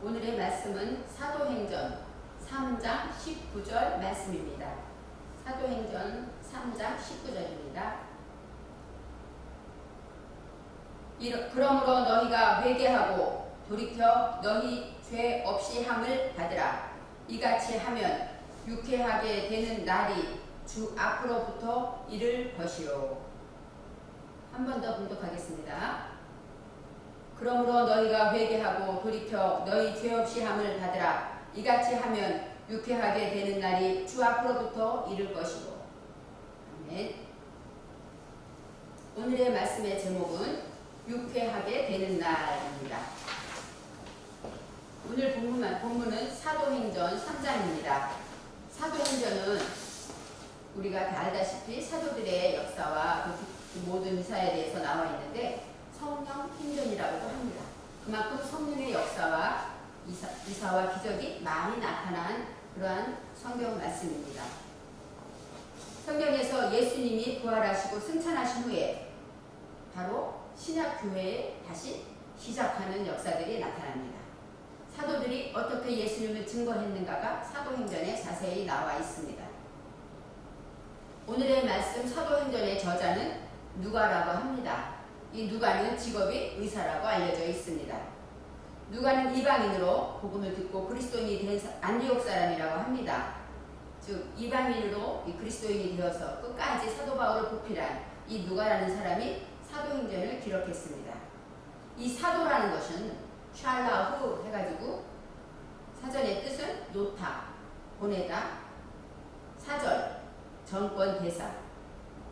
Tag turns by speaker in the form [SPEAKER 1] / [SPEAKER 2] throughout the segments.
[SPEAKER 1] 오늘의 말씀은 사도행전 3장 19절 말씀입니다. 사도행전 3장 19절입니다. 그러므로 너희가 회개하고 돌이켜 너희 죄 없이 함을 받으라. 이같이 하면 유쾌하게 되는 날이 주 앞으로부터 이를 것이요. 한 번 더 봉독하겠습니다. 그러므로 너희가 회개하고 돌이켜 너희 죄 없이 함을 받으라. 이같이 하면 유쾌하게 되는 날이 주 앞으로부터 이를 것이고. 아멘. 오늘의 말씀의 제목은 유쾌하게 되는 날입니다. 오늘 본문은 사도행전 3장입니다. 사도행전은 우리가 다 알다시피 사도들의 역사와 그 모든 사에 대해서 나와 있는데 성령 행전이라고도 합니다. 그만큼 성령의 역사와 이사와 기적이 많이 나타난 그러한 성경 말씀입니다. 성경에서 예수님이 부활하시고 승천하신 후에 바로 신약교회에 다시 시작하는 역사들이 나타납니다. 사도들이 어떻게 예수님을 증거했는가가 사도행전에 자세히 나와 있습니다. 오늘의 말씀 사도행전의 저자는 누가라고 합니다. 이 누가는 직업이 의사라고 알려져 있습니다. 누가는 이방인으로 복음을 듣고 그리스도인이 된 안디옥 사람이라고 합니다. 즉 이방인으로 그리스도인이 되어서 끝까지 사도 바울을 보필한 이 누가라는 사람이 사도행전을 기록했습니다. 이 사도라는 것은 샬라후 해가지고 사전의 뜻은 놓다, 보내다, 사절, 정권 대사,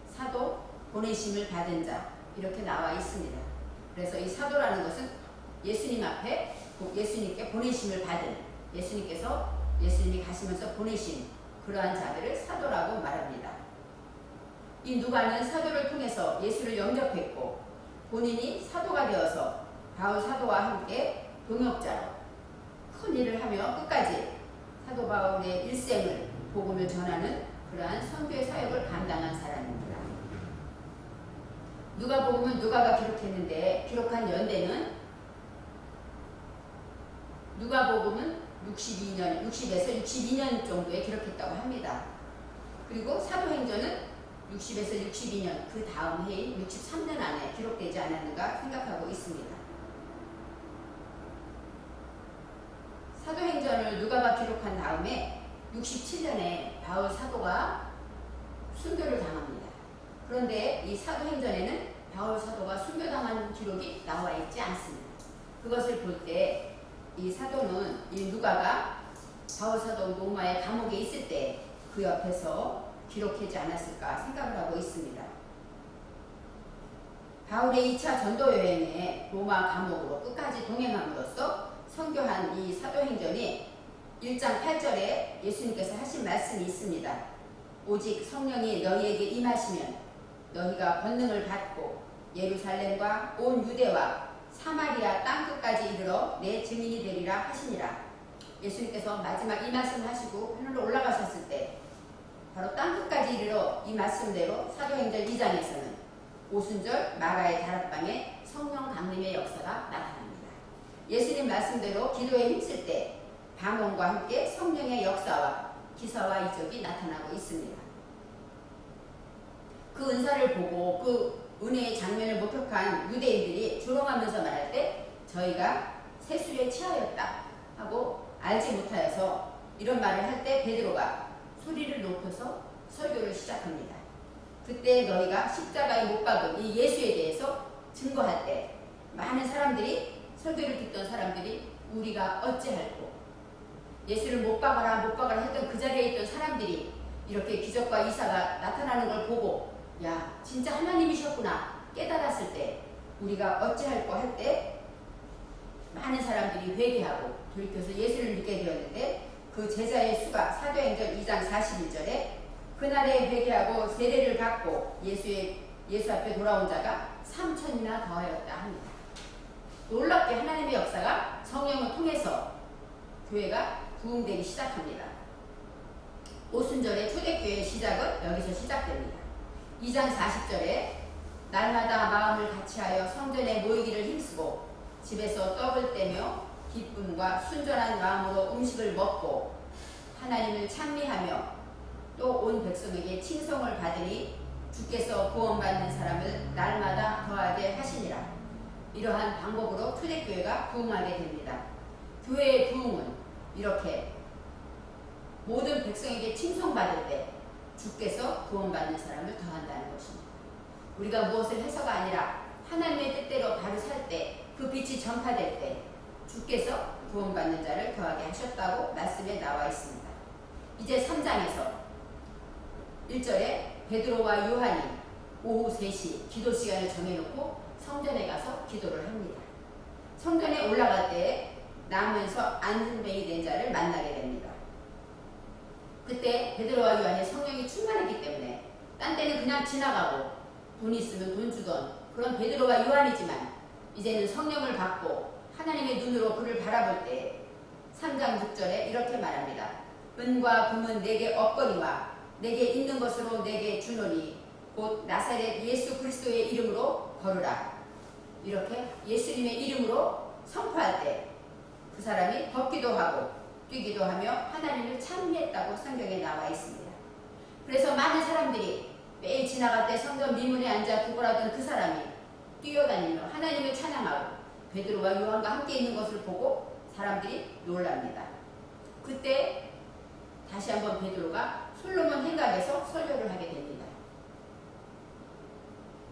[SPEAKER 1] 사도, 보내심을 받은 자 이렇게 나와 있습니다. 그래서 이 사도라는 것은 예수님 앞에 예수님께 보내심을 받은 예수님께서 예수님이 가시면서 보내신 그러한 자들을 사도라고 말합니다. 이 누가는 사도를 통해서 예수를 영접했고 본인이 사도가 되어서 바울 사도와 함께 동역자로 큰 일을 하며 끝까지 사도 바울의 일생을 복음을 전하는 그러한 선교의 사역을 감당한 사람입니다. 누가복음은 누가가 기록했는데 기록한 연대는 누가복음은 60에서 62년 정도에 기록했다고 합니다. 그리고 사도행전은 60에서 62년 그 다음 해인 63년 안에 기록되지 않았는가 생각하고 있습니다. 사도행전을 누가가 기록한 다음에 67년에 바울 사도가 순교를 당합니다. 그런데 이 사도행전에는 바울 사도가 순교당한 기록이 나와 있지 않습니다. 그것을 볼 때 이 사도는 이 누가가 바울 사도 로마의 감옥에 있을 때 그 옆에서 기록하지 않았을까 생각을 하고 있습니다. 바울의 2차 전도 여행에 로마 감옥으로 끝까지 동행함으로써 선교한 이 사도행전이 1장 8절에 예수님께서 하신 말씀이 있습니다. 오직 성령이 너희에게 임하시면 너희가 권능을 받고 예루살렘과 온 유대와 사마리아 땅끝까지 이르러 내 증인이 되리라 하시니라. 예수님께서 마지막 이 말씀을 하시고 하늘로 올라가셨을 때 바로 땅끝까지 이르러 이 말씀대로 사도행전 2장에서는 오순절 마가의 다락방에 성령 강림의 역사가 나타납니다. 예수님 말씀대로 기도에 힘쓸 때 방언과 함께 성령의 역사와 기사와 이적이 나타나고 있습니다. 그 은사를 보고 그 은혜의 장면을 목격한 유대인들이 조롱하면서 말할 때 저희가 세술에 취하였다 하고 알지 못하여서 이런 말을 할 때 베드로가 소리를 높여서 설교를 시작합니다. 그때 너희가 십자가에 못 박은 이 예수에 대해서 증거할 때 많은 사람들이 설교를 듣던 사람들이 우리가 어찌할꼬 예수를 못 박아라 했던 그 자리에 있던 사람들이 이렇게 기적과 이사가 나타나는 걸 보고 야 진짜 하나님이셨구나 깨달았을 때 우리가 어찌할꼬 할 때 많은 사람들이 회개하고 돌이켜서 예수를 믿게 되었는데 그 제자의 수가 사도행전 2장 41절에 그날에 회개하고 세례를 받고 예수 앞에 돌아온 자가 3,000이나 더하였다 합니다. 놀랍게 하나님의 역사가 성령을 통해서 교회가 부흥되기 시작합니다. 오순절의 초대교회의 시작은 여기서 시작됩니다. 2장 40절에 날마다 마음을 같이하여 성전에 모이기를 힘쓰고 집에서 떡을 떼며 기쁨과 순전한 마음으로 음식을 먹고 하나님을 찬미하며 또 온 백성에게 칭송을 받으니 주께서 구원받는 사람을 날마다 더하게 하시니라. 이러한 방법으로 초대교회가 부흥하게 됩니다. 교회의 부흥은 이렇게 모든 백성에게 칭송받을 때 주께서 구원받는 사람을 더한다는 것입니다. 우리가 무엇을 해서가 아니라 하나님의 뜻대로 바로 살 때 그 빛이 전파될 때 주께서 구원받는 자를 더하게 하셨다고 말씀에 나와 있습니다. 이제 3장에서 1절에 베드로와 요한이 오후 3시 기도 시간을 정해놓고 성전에 가서 기도를 합니다. 성전에 올라갈 때 나무에서 안전뱅이 된 자를 만나게 됩니다. 그때 베드로와 요한이 성령이 충만했기 때문에 딴 때는 그냥 지나가고 돈 있으면 돈 주던 그런 베드로와 요한이지만 이제는 성령을 받고 하나님의 눈으로 그를 바라볼 때 3장 6절에 이렇게 말합니다. 은과 금은 내게 없거니와 내게 있는 것으로 내게 주노니 곧 나사렛 예수 그리스도의 이름으로 걸으라. 이렇게 예수님의 이름으로 선포할 때 그 사람이 걷기도 하고 뛰기도 하며 하나님을 찬미했다고 성경에 나와 있습니다. 그래서 많은 사람들이 매일 지나갈 때 성전 미문에 앉아 구걸하던 그 사람이 뛰어다니며 하나님을 찬양하고 베드로와 요한과 함께 있는 것을 보고 사람들이 놀랍니다. 그때 다시 한번 베드로가 솔로몬 행각에서 설교를 하게 됩니다.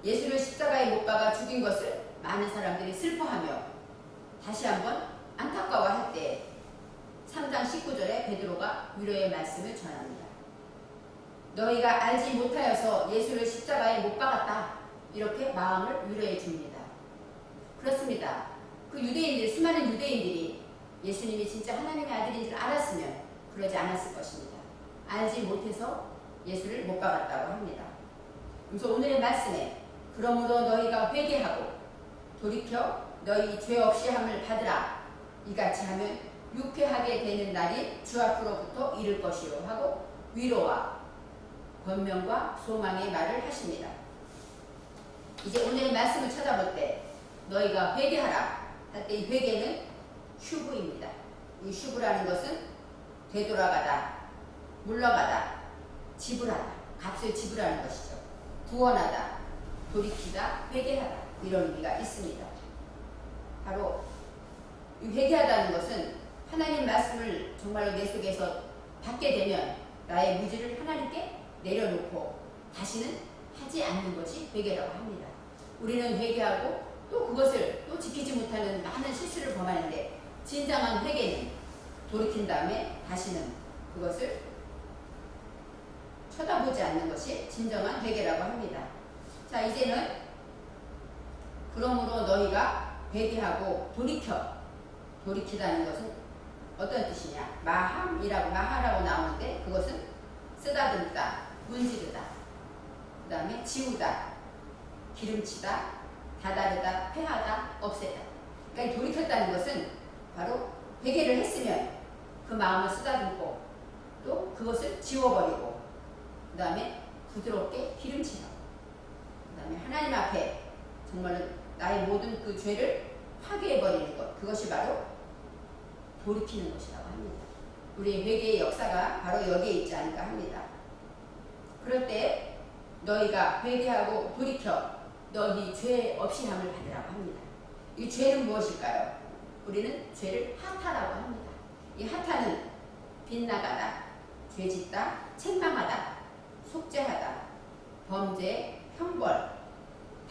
[SPEAKER 1] 예수를 십자가에 못 박아 죽인 것을 많은 사람들이 슬퍼하며 다시 한번 안타까워할 때 3장 19절에 베드로가 위로의 말씀을 전합니다. 너희가 알지 못하여서 예수를 십자가에 못 박았다. 이렇게 마음을 위로해 줍니다. 그렇습니다. 그 유대인들, 수많은 유대인들이 예수님이 진짜 하나님의 아들인 줄 알았으면 그러지 않았을 것입니다. 알지 못해서 예수를 못 박았다고 합니다. 그래서 오늘의 말씀에 그러므로 너희가 회개하고 돌이켜 너희 죄 없이 함을 받으라. 이같이 하면 유쾌하게 되는 날이 주 앞으로부터 이를 것이요 하고 위로와 권면과 소망의 말을 하십니다. 이제 오늘의 말씀을 찾아볼 때 너희가 회개하라 할 때 이 회개는 휴브입니다. 이 휴브라는 것은 되돌아가다, 물러가다, 지불하다, 값을 지불하는 것이죠. 구원하다, 돌이키다, 회개하다 이런 의미가 있습니다. 바로 이 회개하다는 것은 하나님 말씀을 정말로 내 속에서 받게 되면 나의 무지를 하나님께 내려놓고 다시는 하지 않는 것이 회개라고 합니다. 우리는 회개하고 또 그것을 또 지키지 못하는 많은 실수를 범하는데 진정한 회개는 돌이킨 다음에 다시는 그것을 쳐다보지 않는 것이 진정한 회개라고 합니다. 자, 이제는 그러므로 너희가 회개하고 돌이키다는 것은 어떤 뜻이냐? 마하라고 나오는데 그것은 쓰다듬다, 문지르다, 그 다음에 지우다, 기름치다, 다다르다, 패하다, 없애다. 그러니까 돌이켰다는 것은 바로 회개를 했으면 그 마음을 쓰다듬고 또 그것을 지워버리고 그 다음에 부드럽게 기름치다. 그 다음에 하나님 앞에 정말로 나의 모든 그 죄를 파괴해버리는 것, 그것이 바로 돌이키는 것이라고 합니다. 우리의 회개의 역사가 바로 여기에 있지 않을까 합니다. 그럴 때 너희가 회개하고 돌이켜 너희 죄 없이 함을 받으라고 합니다. 이 죄는 무엇일까요? 우리는 죄를 하타라고 합니다. 이 하타는 빗나가다, 죄짓다, 책망하다, 속죄하다, 범죄, 형벌,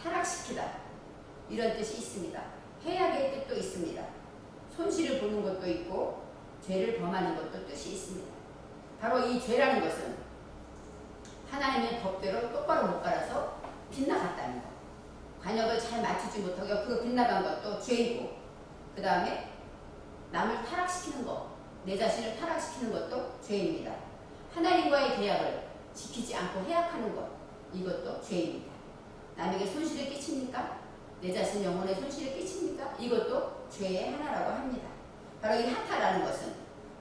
[SPEAKER 1] 타락시키다 이런 뜻이 있습니다. 해악의 뜻도 있습니다. 손실을 보는 것도 있고 죄를 범하는 것도 뜻이 있습니다. 바로 이 죄라는 것은 하나님의 법대로 똑바로 못 갈아서 빗나갔다는 것. 관역을 잘 맞추지 못하고 옆으로 빗나간 것도 죄이고 그 다음에 남을 타락시키는 것, 내 자신을 타락시키는 것도 죄입니다. 하나님과의 계약을 지키지 않고 해약하는 것, 이것도 죄입니다. 남에게 손실을 끼칩니까? 내 자신 영혼에 손실을 끼칩니까? 이것도 죄의 하나라고 합니다. 바로 이 하타라는 것은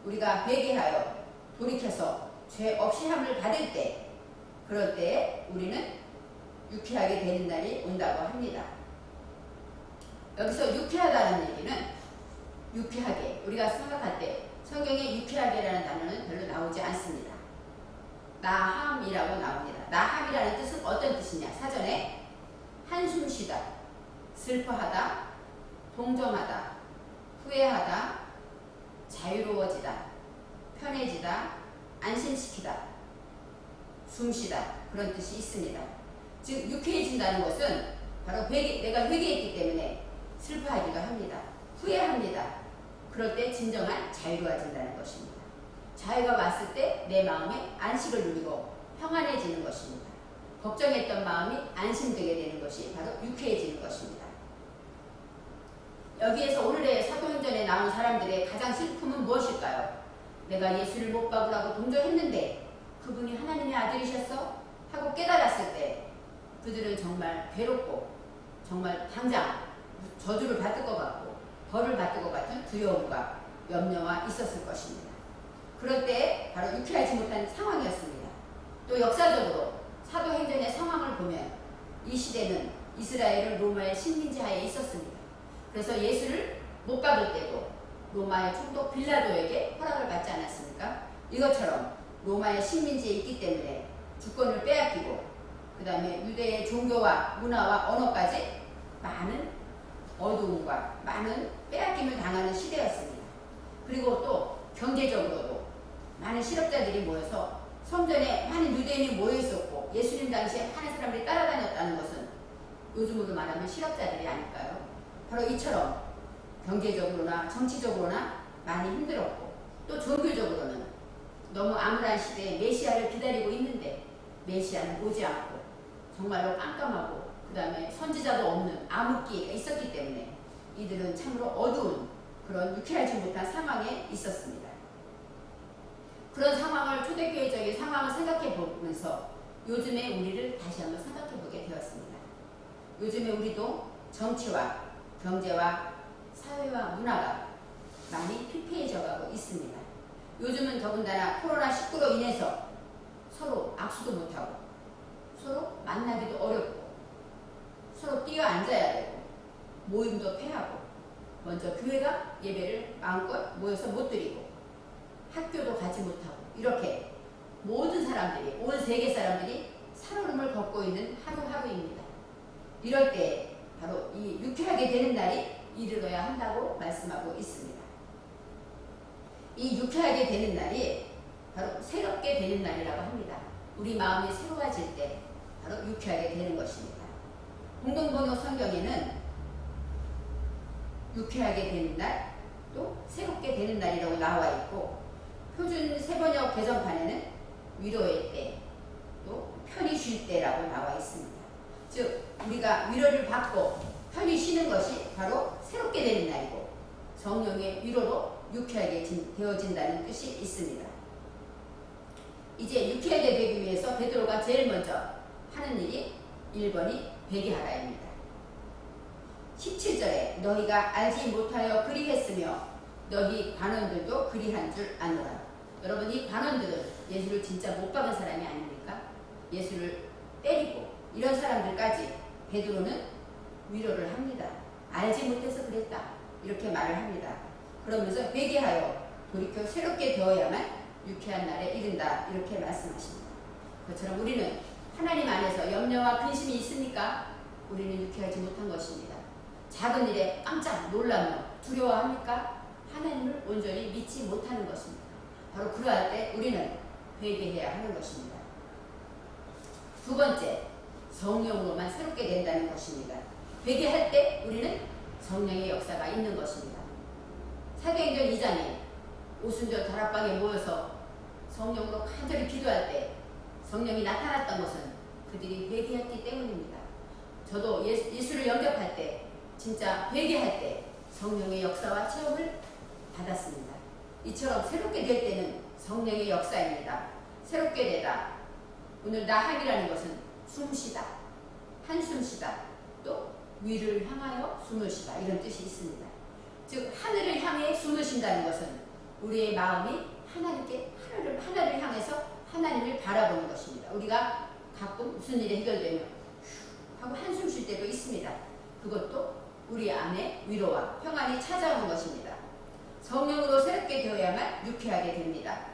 [SPEAKER 1] 우리가 회개하여 돌이켜서 죄 없이 함을 받을 때, 그럴 때 우리는 유쾌하게 되는 날이 온다고 합니다. 여기서 유쾌하다는 얘기는 유쾌하게 우리가 생각할 때 성경에 유쾌하게라는 단어는 별로 나오지 않습니다. 나함이라고 나옵니다. 나함이라는 뜻은 어떤 뜻이냐? 사전에 한숨 쉬다, 슬퍼하다, 동정하다, 후회하다, 자유로워지다, 편해지다, 안심시키다, 숨쉬다, 그런 뜻이 있습니다. 즉 유쾌해진다는 것은 바로 내가 회개했기 때문에 슬퍼하기도 합니다. 후회합니다. 그럴 때 진정한 자유로워진다는 것입니다. 자유가 왔을 때 내 마음에 안식을 누리고 평안해지는 것입니다. 걱정했던 마음이 안심되게 되는 것이 바로 유쾌해지는 것입니다. 여기에서 오늘의 사도행전에 나온 사람들의 가장 슬픔은 무엇일까요? 내가 예수를 못 박으라고 동정했는데 그분이 하나님의 아들이셨어? 하고 깨달았을 때 그들은 정말 괴롭고 정말 당장 저주를 받을 것 같고 벌을 받을 것 같은 두려움과 염려가 있었을 것입니다. 그럴 때 바로 유쾌하지 못한 상황이었습니다. 또 역사적으로 사도행전의 상황을 보면 이 시대는 이스라엘은 로마의 식민지 하에 있었습니다. 그래서 예수를 못 박을 때도 로마의 총독 빌라도에게 허락을 받지 않았습니까? 이것처럼 로마의 식민지에 있기 때문에 주권을 빼앗기고 그 다음에 유대의 종교와 문화와 언어까지 많은 어두움과 많은 빼앗김을 당하는 시대였습니다. 그리고 또 경제적으로도 많은 실업자들이 모여서 성전에 많은 유대인이 모여 있었고 예수님 당시에 많은 사람들이 따라다녔다는 것은 요즘으로 말하면 실업자들이 아닐까요? 바로 이처럼 경제적으로나 정치적으로나 많이 힘들었고 또 종교적으로는 너무 암울한 시대에 메시아를 기다리고 있는데 메시아는 오지 않고 정말로 깜깜하고 그 다음에 선지자도 없는 암흑기가 있었기 때문에 이들은 참으로 어두운 그런 유쾌하지 못한 상황에 있었습니다. 그런 상황을 초대교회적인 상황을 생각해 보면서 요즘의 우리를 다시 한번 생각해 보게 되었습니다. 요즘에 우리도 정치와 경제와 사회와 문화가 많이 피폐해져 가고 있습니다. 요즘은 더군다나 코로나19로 인해서 서로 악수도 못하고 서로 만나기도 어렵고 서로 뛰어 앉아야 되고 모임도 폐하고 먼저 교회가 예배를 마음껏 모여서 못 드리고 학교도 가지 못하고 이렇게 모든 사람들이 온 세계 사람들이 살얼음을 걷고 있는 하루하루입니다. 이럴 때 바로 이 유쾌하게 되는 날이 이르러야 한다고 말씀하고 있습니다. 이 유쾌하게 되는 날이 바로 새롭게 되는 날이라고 합니다. 우리 마음이 새로워질 때 바로 유쾌하게 되는 것입니다. 공동번역 성경에는 유쾌하게 되는 날, 또 새롭게 되는 날이라고 나와 있고 표준 세번역 개정판에는 위로의 때, 또 편히 쉴 때라고 나와 있습니다. 즉 우리가 위로를 받고 편히 쉬는 것이 바로 새롭게 되는 날이고 성령의 위로로 유쾌하게 되어진다는 뜻이 있습니다. 이제 유쾌하게 되기 위해서 베드로가 제일 먼저 하는 일이 1번이 회개하라입니다. 17절에 너희가 알지 못하여 그리했으며 너희 관원들도 그리한 줄 아노라. 여러분 이 관원들은 예수를 진짜 못 박은 사람이 아닙니까? 예수를 때리고 이런 사람들까지 베드로는 위로를 합니다. 알지 못해서 그랬다 이렇게 말을 합니다. 그러면서 회개하여 돌이켜 새롭게 되어야만 유쾌한 날에 이른다 이렇게 말씀하십니다. 그처럼 우리는 하나님 안에서 염려와 근심이 있으니까 우리는 유쾌하지 못한 것입니다. 작은 일에 깜짝 놀라며 두려워합니까? 하나님을 온전히 믿지 못하는 것입니다. 바로 그러할 때 우리는 회개해야 하는 것입니다. 두 번째, 성령으로만 새롭게 된다는 것입니다. 회개할 때 우리는 성령의 역사가 있는 것입니다. 사도행전 2장에 오순절 다락방에 모여서 성령으로 간절히 기도할 때 성령이 나타났던 것은 그들이 회개했기 때문입니다. 저도 예수를 영접할 때 진짜 회개할 때 성령의 역사와 체험을 받았습니다. 이처럼 새롭게 될 때는 성령의 역사입니다. 새롭게 되다. 오늘 나함이라는 것은 숨쉬다, 한숨 쉬다, 또 위를 향하여 숨을 쉬다 이런 뜻이 있습니다. 즉 하늘을 향해 숨을 쉰다는 것은 우리의 마음이 하늘을 향해서 하나님을 바라보는 것입니다. 우리가 가끔 무슨 일이 해결되면 하고 한숨 쉴 때도 있습니다. 그것도 우리 안에 위로와 평안이 찾아오는 것입니다. 성령 되어야만 유쾌하게 됩니다.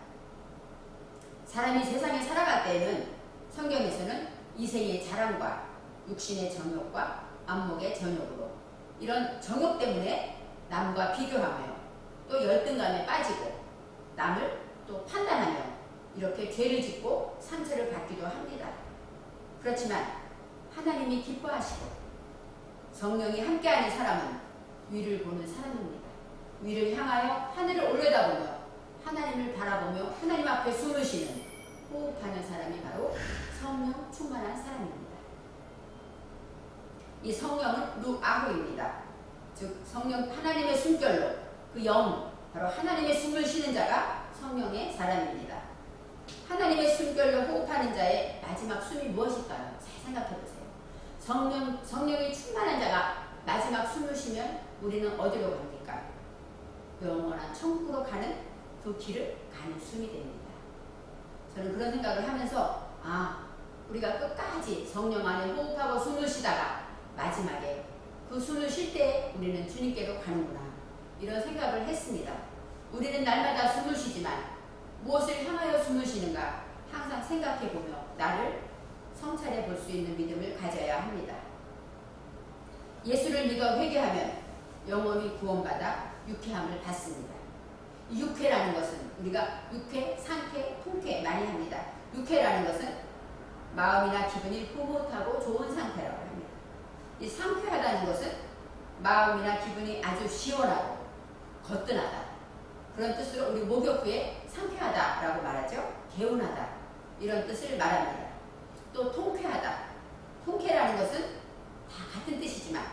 [SPEAKER 1] 사람이 세상에 살아갈 때에는 성경에서는 이생의 자랑과 육신의 정욕과 안목의 전욕으로 이런 정욕 때문에 남과 비교하며 또 열등감에 빠지고 남을 또 판단하며 이렇게 죄를 짓고 상처를 받기도 합니다. 그렇지만 하나님이 기뻐하시고 성령이 함께하는 사람은 위를 보는 사람입니다. 위를 향하여 하늘을 올려다보며 하나님을 바라보며 하나님 앞에 숨을 쉬는 호흡하는 사람이 바로 성령 충만한 사람입니다. 이 성령은 루아후입니다. 즉 성령 하나님의 숨결로 그 영 바로 하나님의 숨을 쉬는 자가 성령의 사람입니다. 하나님의 숨결로 호흡하는 자의 마지막 숨이 무엇일까요? 잘 생각해 보세요. 성령이 충만한 자가 마지막 숨을 쉬면 우리는 어디로 갑니까? 영원한 천국으로 가는 그 길을 가는 숨이 됩니다. 저는 그런 생각을 하면서 우리가 끝까지 성령 안에 호흡하고 숨을 쉬다가 마지막에 그 숨을 쉴 때 우리는 주님께로 가는구나 이런 생각을 했습니다. 우리는 날마다 숨을 쉬지만 무엇을 향하여 숨을 쉬는가 항상 생각해보며 나를 성찰해 볼 수 있는 믿음을 가져야 합니다. 예수를 믿어 회개하면 영원히 구원받아 유쾌함을 받습니다. 이 유쾌라는 것은 우리가 유쾌, 상쾌, 통쾌 많이 합니다. 유쾌라는 것은 마음이나 기분이 흐뭇하고 좋은 상태라고 합니다. 이 상쾌하다는 것은 마음이나 기분이 아주 시원하고 거뜬하다. 그런 뜻으로 우리 목욕구에 상쾌하다라고 말하죠. 개운하다. 이런 뜻을 말합니다. 또 통쾌하다. 통쾌라는 것은 다 같은 뜻이지만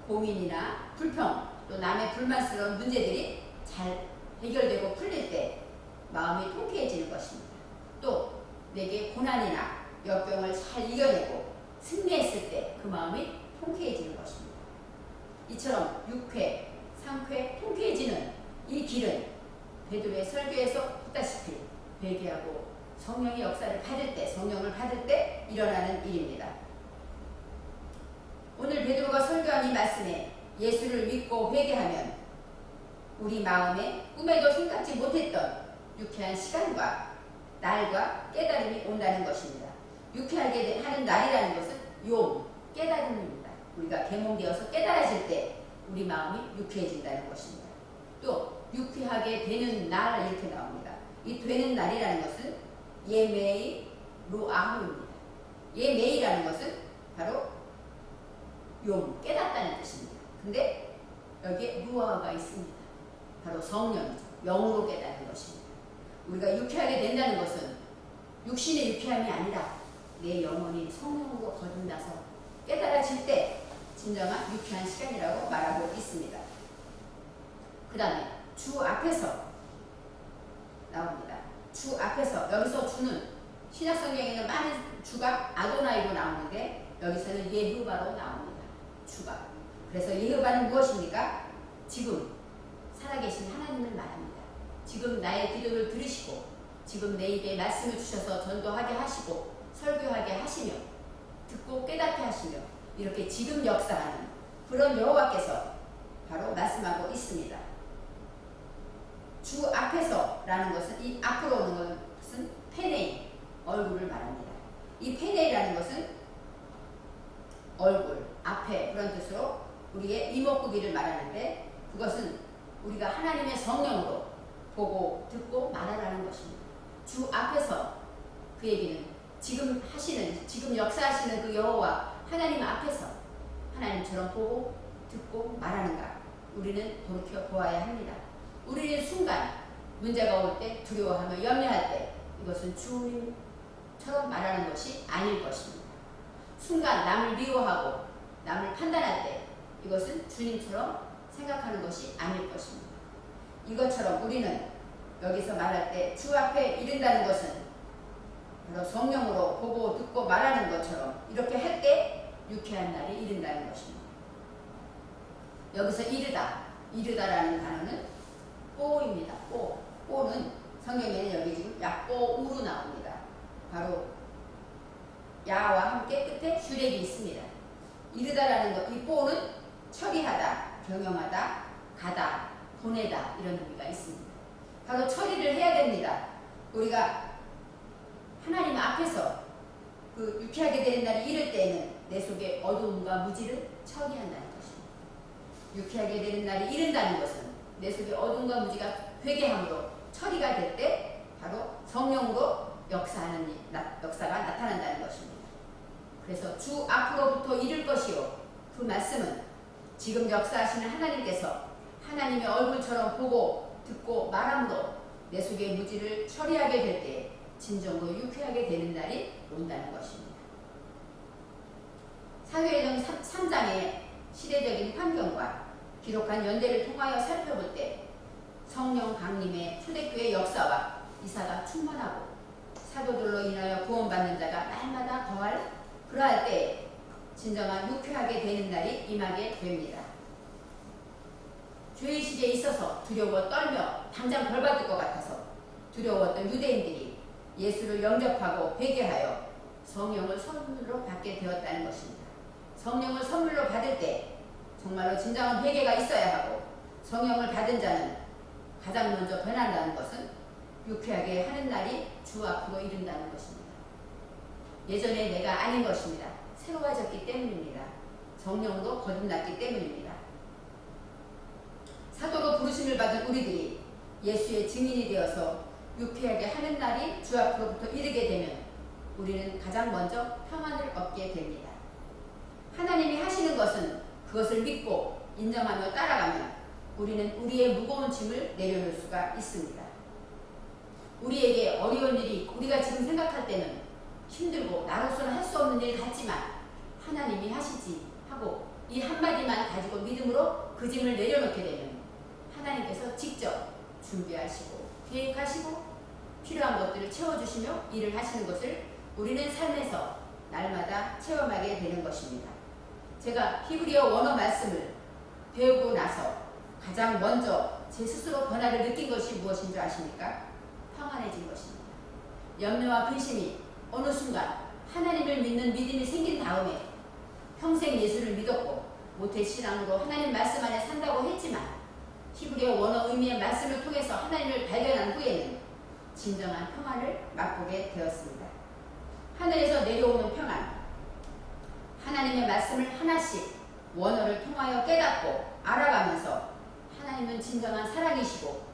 [SPEAKER 1] 고민이나 불평 또 남의 불만스러운 문제들이 잘 해결되고 풀릴 때 마음이 통쾌해지는 것입니다. 또 내게 고난이나 역경을 잘 이겨내고 승리했을 때 그 마음이 통쾌해지는 것입니다. 이처럼 유쾌, 상쾌, 통쾌해지는 이 길은 베드로의 설교에서 보다시피 회개하고 성령의 역사를 받을 때, 성령을 받을 때 일어나는 일입니다. 오늘 베드로가 설교한 이 말씀에 예수를 믿고 회개하면 우리 마음에 꿈에도 생각지 못했던 유쾌한 시간과 날과 깨달음이 온다는 것입니다. 유쾌하게 하는 날이라는 것은 깨달음입니다. 우리가 계몽되어서 깨달아질 때 우리 마음이 유쾌해진다는 것입니다. 또 유쾌하게 되는 날 이렇게 나옵니다. 이 되는 날이라는 것은 예메이 루아후입니다. 예메이라는 것은 바로 깨닫다는 뜻입니다. 근데 여기에 루아가 있습니다. 바로 성령이죠. 영으로 깨닫는 것입니다. 우리가 유쾌하게 된다는 것은 육신의 유쾌함이 아니라 내 영혼이 성령으로 거듭나서 깨달아질 때 진정한 유쾌한 시간이라고 말하고 있습니다. 그 다음에 주 앞에서 나옵니다. 주 앞에서 여기서 주는 신약성경에는 많은 주가 아도나이로 나오는데 여기서는 예후바로 나옵니다. 주가. 그래서 예후바는 무엇입니까? 지금 살아계신 하나님을 말합니다. 지금 나의 기도를 들으시고 지금 내 입에 말씀을 주셔서 전도하게 하시고 설교하게 하시며 듣고 깨닫게 하시며 이렇게 지금 역사하는 그런 여호와께서 바로 말씀하고 있습니다. 주 앞에서라는 것은 이 앞으로 오는 것은 페네이, 얼굴을 말합니다. 이 페네이라는 것은 얼굴, 앞에 그런 뜻으로 우리의 이목구비를 말하는데 그것은 우리가 하나님의 성령으로 보고 듣고 말하라는 것입니다. 주 앞에서 그 얘기는 지금 하시는, 지금 역사하시는 그 여호와 하나님 앞에서 하나님처럼 보고 듣고 말하는가 우리는 돌이켜 보아야 합니다. 우리는 순간 문제가 올 때 두려워하며 염려할 때 이것은 주님처럼 말하는 것이 아닐 것입니다. 순간 남을 미워하고 남을 판단할 때 이것은 주님처럼 생각하는 것이 아닐 것입니다. 이것처럼 우리는 여기서 말할 때 주 앞에 이른다는 것은 바로 성령으로 보고 듣고 말하는 것처럼 이렇게 할 때 유쾌한 날이 이른다는 것입니다. 여기서 이르다라는 단어는 꼬입니다. 꼬는 성경에는 여기 지금 야꼬우로 나옵니다. 바로 야와 함께 끝에 슈렉이 있습니다. 이르다라는 것, 이 꼬는 처리하다, 경영하다, 가다, 보내다 이런 의미가 있습니다. 바로 처리를 해야 됩니다. 우리가 하나님 앞에서 그 유쾌하게 되는 날이 이를 때에는 내 속에 어두움과 무지를 처리한다는 것입니다. 유쾌하게 되는 날이 이른다는 것은 내 속에 어둠과 무지가 회개함으로 처리가 될 때 바로 성령으로 역사가 나타난다는 것입니다. 그래서 주 앞으로부터 이룰 것이요, 그 말씀은 지금 역사하시는 하나님께서 하나님의 얼굴처럼 보고 듣고 말함으로 내 속의 무지를 처리하게 될 때 진정으로 유쾌하게 되는 날이 온다는 것입니다. 사도행전 3장의 시대적인 환경과 기록한 연대를 통하여 살펴볼 때 성령 강림의 초대교회 역사와 이사가 충만하고 사도들로 인하여 구원받는 자가 날마다 더할 그러할 때 진정한 유쾌하게 되는 날이 임하게 됩니다. 죄의식에 있어서 두려워 떨며 당장 벌받을 것 같아서 두려웠던 유대인들이 예수를 영접하고 회개하여 성령을 선물로 받게 되었다는 것입니다. 성령을 선물로 받을 때 정말로 진정한 회개가 있어야 하고, 성령을 받은 자는 가장 먼저 변한다는 것은 유쾌하게 하는 날이 주 앞으로 이른다는 것입니다. 예전에 내가 아닌 것입니다. 새로워졌기 때문입니다. 성령으로 거듭났기 때문입니다. 사도로 부르심을 받은 우리들이 예수의 증인이 되어서 유쾌하게 하는 날이 주 앞으로부터 이르게 되면 우리는 가장 먼저 평안을 얻게 됩니다. 하나님이 하시는 것은 그것을 믿고 인정하며 따라가면 우리는 우리의 무거운 짐을 내려놓을 수가 있습니다. 우리에게 어려운 일이 우리가 지금 생각할 때는 힘들고 나로서는 할 수 없는 일 같지만 하나님이 하시지 하고 이 한마디만 가지고 믿음으로 그 짐을 내려놓게 되면 하나님께서 직접 준비하시고 계획하시고 필요한 것들을 채워주시며 일을 하시는 것을 우리는 삶에서 날마다 체험하게 되는 것입니다. 제가 히브리어 원어 말씀을 배우고 나서 가장 먼저 제 스스로 변화를 느낀 것이 무엇인 줄 아십니까? 평안해진 것입니다. 염려와 근심이 어느 순간 하나님을 믿는 믿음이 생긴 다음에 평생 예수를 믿었고 모태신앙으로 하나님 말씀 안에 산다고 했지만 히브리어 원어 의미의 말씀을 통해서 하나님을 발견한 후에는 진정한 평안을 맛보게 되었습니다. 하늘에서 내려오는 평안, 하나님의 말씀을 하나씩 원어를 통하여 깨닫고 알아가면서 하나님은 진정한 사랑이시고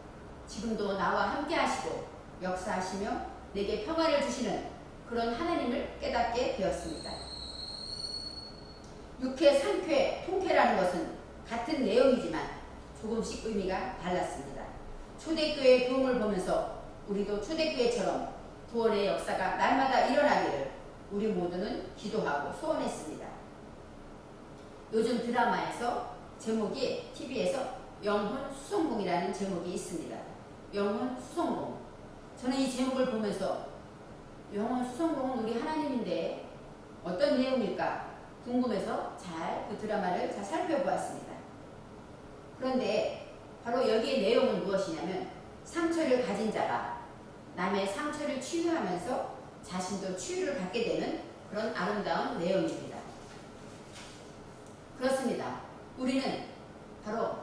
[SPEAKER 1] 지금도 나와 함께 하시고 역사하시며 내게 평안을 주시는 그런 하나님을 깨닫게 되었습니다. 육회, 삼회, 통쾌라는 것은 같은 내용이지만 조금씩 의미가 달랐습니다. 초대교회의 부흥을 보면서 우리도 초대교회처럼 구원의 역사가 날마다 일어나기를 우리 모두는 기도하고 소원했습니다. 요즘 드라마에서 제목이 TV에서 영혼 수송봉이라는 제목이 있습니다. 영혼 수송봉. 저는 이 제목을 보면서 영혼 수송봉은 우리 하나님인데 어떤 내용일까 궁금해서 그 드라마를 잘 살펴보았습니다. 그런데 바로 여기의 내용은 무엇이냐면 상처를 가진 자가 남의 상처를 치유하면서 자신도 치유를 받게 되는 그런 아름다운 내용입니다. 그렇습니다. 우리는 바로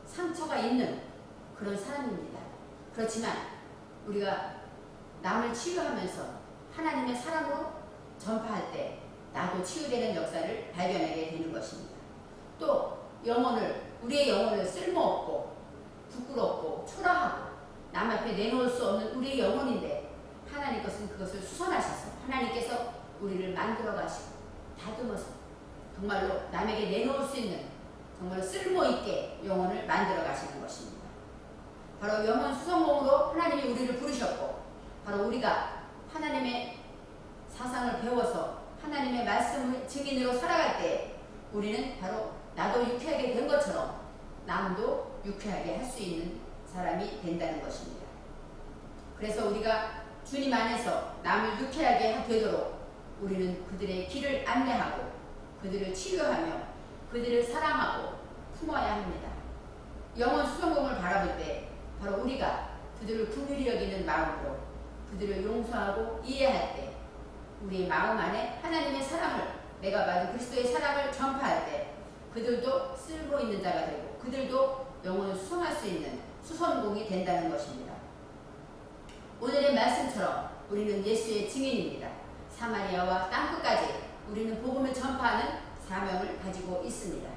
[SPEAKER 1] 상처가 있는 그런 사람입니다. 그렇지만 우리가 남을 치유하면서 하나님의 사랑으로 전파할 때 나도 치유되는 역사를 발견하게 되는 것입니다. 또 우리의 영혼을 쓸모없고 부끄럽고 초라하고 남 앞에 내놓을 수 없는 우리의 영혼인데 하나님께서는 그것을 수선하셔서 하나님께서 우리를 만들어 가시고 다듬어서 정말로 남에게 내놓을 수 있는 정말 쓸모있게 영혼을 만들어 가시는 것입니다. 바로 영혼 수성공으로 하나님이 우리를 부르셨고 바로 우리가 하나님의 사상을 배워서 하나님의 말씀을 증인으로 살아갈 때 우리는 바로 나도 유쾌하게 된 것처럼 남도 유쾌하게 할 수 있는 사람이 된다는 것입니다. 그래서 우리가 주님 안에서 남을 유쾌하게 되도록 우리는 그들의 길을 안내하고 그들을 치유하며 그들을 사랑하고 품어야 합니다. 영혼 수성공을 바라볼 때 바로 우리가 그들을 긍휼히 여기는 마음으로 그들을 용서하고 이해할 때 우리의 마음 안에 하나님의 사랑을 내가 받은 그리스도의 사랑을 전파할 때 그들도 쓸모 있는 자가 되고 그들도 영혼을 수송할 수 있는 수선공이 된다는 것입니다. 오늘의 말씀처럼 우리는 예수의 증인입니다. 사마리아와 땅끝까지 우리는 복음을 전파하는 사명을 가지고 있습니다.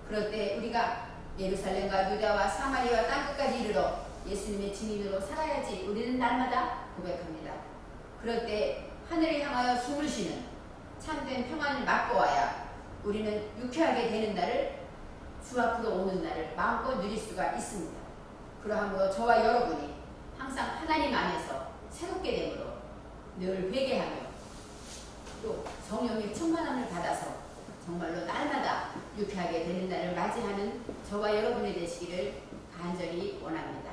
[SPEAKER 1] 그럴 때 우리가 예루살렘과 유다와 사마리아와 땅끝까지 이르러 예수님의 증인으로 살아야지 우리는 날마다 고백합니다. 그럴 때 하늘을 향하여 숨을 쉬는 참된 평안을 맛보아야 우리는 유쾌하게 되는 날을, 주 앞으로 오는 날을 마음껏 누릴 수가 있습니다. 그러함으로 저와 여러분이 항상 하나님 안에서 새롭게 됨으로 늘 회개하며 또 성령의 충만함을 받아서 정말로 날마다 유쾌하게 되는 날을 맞이하는 저와 여러분이 되시기를 간절히 원합니다.